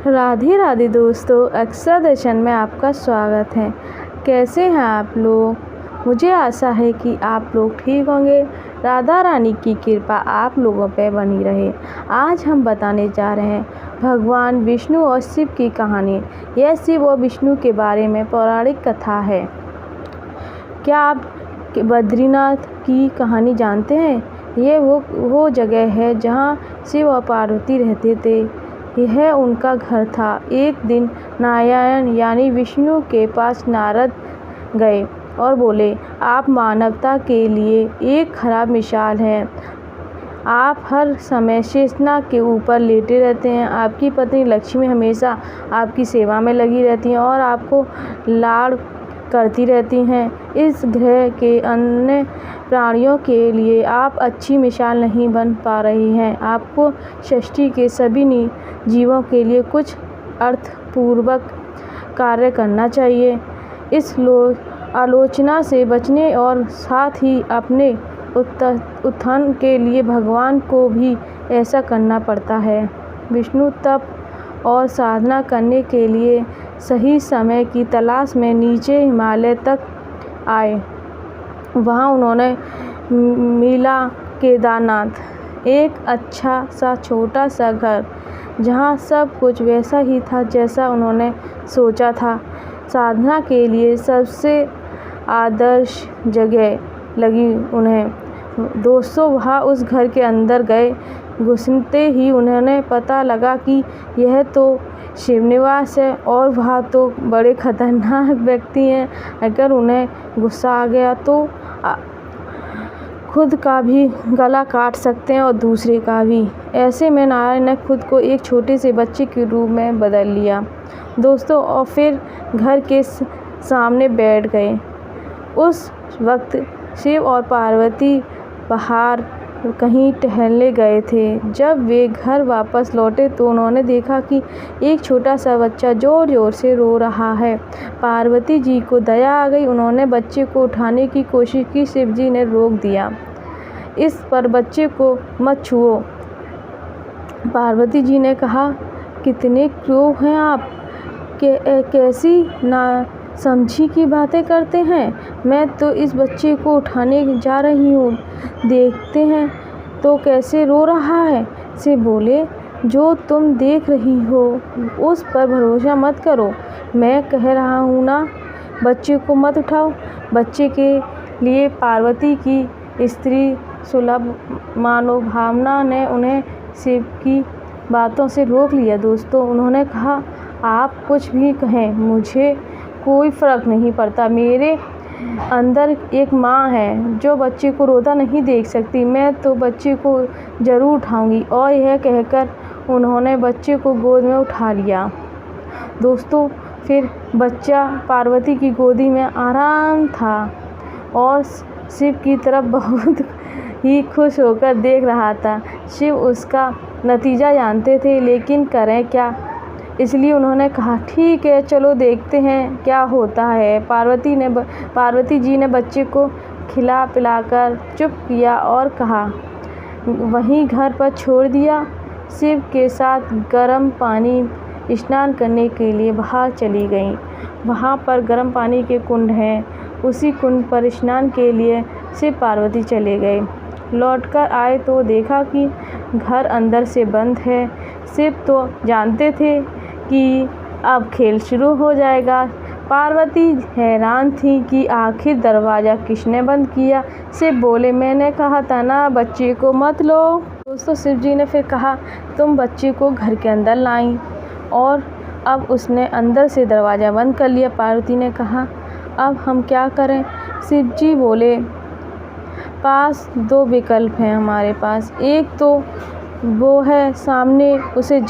राधे राधे दोस्तों, अक्षर दर्शन में आपका स्वागत है। कैसे हैं आप लोग? मुझे आशा है कि आप लोग ठीक होंगे। राधा रानी की कृपा आप लोगों पे बनी रहे। आज हम बताने जा रहे हैं भगवान विष्णु और शिव की कहानी। यह शिव और विष्णु के बारे में पौराणिक कथा है। क्या आप बद्रीनाथ की कहानी जानते हैं? ये वो जगह है जहाँ शिव और पार्वती रहते थे। यह उनका घर था। एक दिन नारायण यानी विष्णु के पास नारद गए और बोले, आप मानवता के लिए एक खराब मिसाल हैं। आप हर समय शेषनाग के ऊपर लेटे रहते हैं। आपकी पत्नी लक्ष्मी हमेशा आपकी सेवा में लगी रहती हैं और आपको लाड़ करती रहती हैं। इस ग्रह के अन्य प्राणियों के लिए आप अच्छी मिसाल नहीं बन पा रही हैं। आपको सृष्टि के सभी जीवों के लिए कुछ अर्थपूर्वक कार्य करना चाहिए। इस आलोचना से बचने और साथ ही अपने उत्थान के लिए भगवान को भी ऐसा करना पड़ता है। विष्णु तप और साधना करने के लिए सही समय की तलाश में नीचे हिमालय तक आए। वहाँ उन्होंने मिला केदारनाथ, एक अच्छा सा छोटा सा घर जहाँ सब कुछ वैसा ही था जैसा उन्होंने सोचा था। साधना के लिए सबसे आदर्श जगह लगी उन्हें। दोस्तों, वहाँ उस घर के अंदर गए। घुसते ही उन्हें पता लगा कि यह तो शिवनिवास है और वह तो बड़े खतरनाक व्यक्ति हैं। अगर उन्हें गुस्सा आ गया तो खुद का भी गला काट सकते हैं और दूसरे का भी। ऐसे में नारायण ने खुद को एक छोटे से बच्चे के रूप में बदल लिया दोस्तों, और फिर घर के सामने बैठ गए। उस वक्त शिव और पार्वती बाहर कहीं टहलने गए थे। जब वे घर वापस लौटे तो उन्होंने देखा कि एक छोटा सा बच्चा ज़ोर ज़ोर से रो रहा है। पार्वती जी को दया आ गई। उन्होंने बच्चे को उठाने की कोशिश की। शिव जी ने रोक दिया, इस पर बच्चे को मत छुओ। पार्वती जी ने कहा, कितने क्रूर हैं आप, कैसी ना समझी की बातें करते हैं। मैं तो इस बच्चे को उठाने जा रही हूँ, देखते हैं तो कैसे रो रहा है। से बोले, जो तुम देख रही हो उस पर भरोसा मत करो। मैं कह रहा हूँ ना, बच्चे को मत उठाओ। बच्चे के लिए पार्वती की स्त्री सुलभ मनोभावना ने उन्हें शिव की बातों से रोक लिया। दोस्तों, उन्होंने कहा, आप कुछ भी कहें, मुझे कोई फ़र्क नहीं पड़ता। मेरे अंदर एक माँ है जो बच्चे को रोता नहीं देख सकती। मैं तो बच्चे को ज़रूर उठाऊंगी। और यह कहकर उन्होंने बच्चे को गोद में उठा लिया। दोस्तों, फिर बच्चा पार्वती की गोदी में आराम था और शिव की तरफ बहुत ही खुश होकर देख रहा था। शिव उसका नतीजा जानते थे, लेकिन करें क्या, इसलिए उन्होंने कहा, ठीक है, चलो देखते हैं क्या होता है। पार्वती जी ने बच्चे को खिला पिलाकर चुप किया और कहा, वहीं घर पर छोड़ दिया। शिव के साथ गर्म पानी स्नान करने के लिए बाहर चली गईं। वहाँ पर गर्म पानी के कुंड हैं। उसी कुंड पर स्नान के लिए शिव पार्वती चले गए। लौटकर आए तो देखा कि घर अंदर से बंद है। शिव तो जानते थे कि अब खेल शुरू हो जाएगा। पार्वती हैरान थी कि आखिर दरवाज़ा किसने बंद किया। शिव बोले, मैंने कहा था ना, बच्चे को मत लो। दोस्तों, शिव जी ने फिर कहा, तुम बच्चे को घर के अंदर लाई, और अब उसने अंदर से दरवाज़ा बंद कर लिया। पार्वती ने कहा, अब हम क्या करें? शिव जी बोले, पास दो विकल्प हैं हमारे पास। एक तो वो है सामने, उसे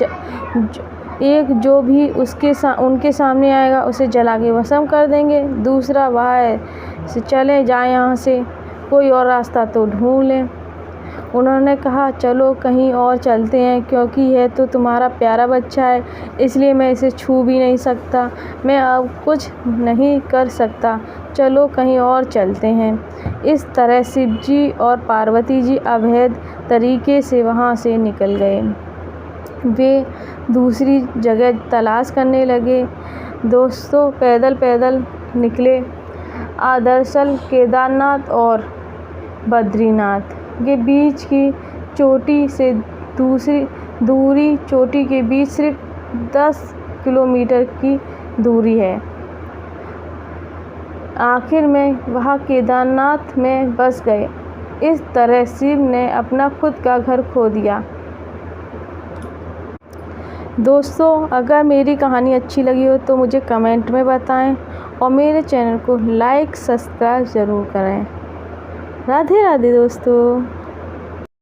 एक जो भी उनके सामने आएगा उसे जला के भस्म कर देंगे। दूसरा वह है से चले जाएं यहाँ से, कोई और रास्ता तो ढूंढ लें। उन्होंने कहा, चलो कहीं और चलते हैं, क्योंकि यह तो तुम्हारा प्यारा बच्चा है, इसलिए मैं इसे छू भी नहीं सकता। मैं अब कुछ नहीं कर सकता, चलो कहीं और चलते हैं। इस तरह शिव जी और पार्वती जी अवैध तरीके से वहाँ से निकल गए। वे दूसरी जगह तलाश करने लगे। दोस्तों पैदल पैदल निकले। दरअसल केदारनाथ और बद्रीनाथ के बीच की चोटी से दूरी चोटी के बीच सिर्फ 10 किलोमीटर की दूरी है। आखिर में वह केदारनाथ में बस गए। इस तरह शिव ने अपना खुद का घर खो दिया। दोस्तों अगर मेरी कहानी अच्छी लगी हो तो मुझे कमेंट में बताएं और मेरे चैनल को लाइक सब्सक्राइब ज़रूर करें। राधे राधे दोस्तों।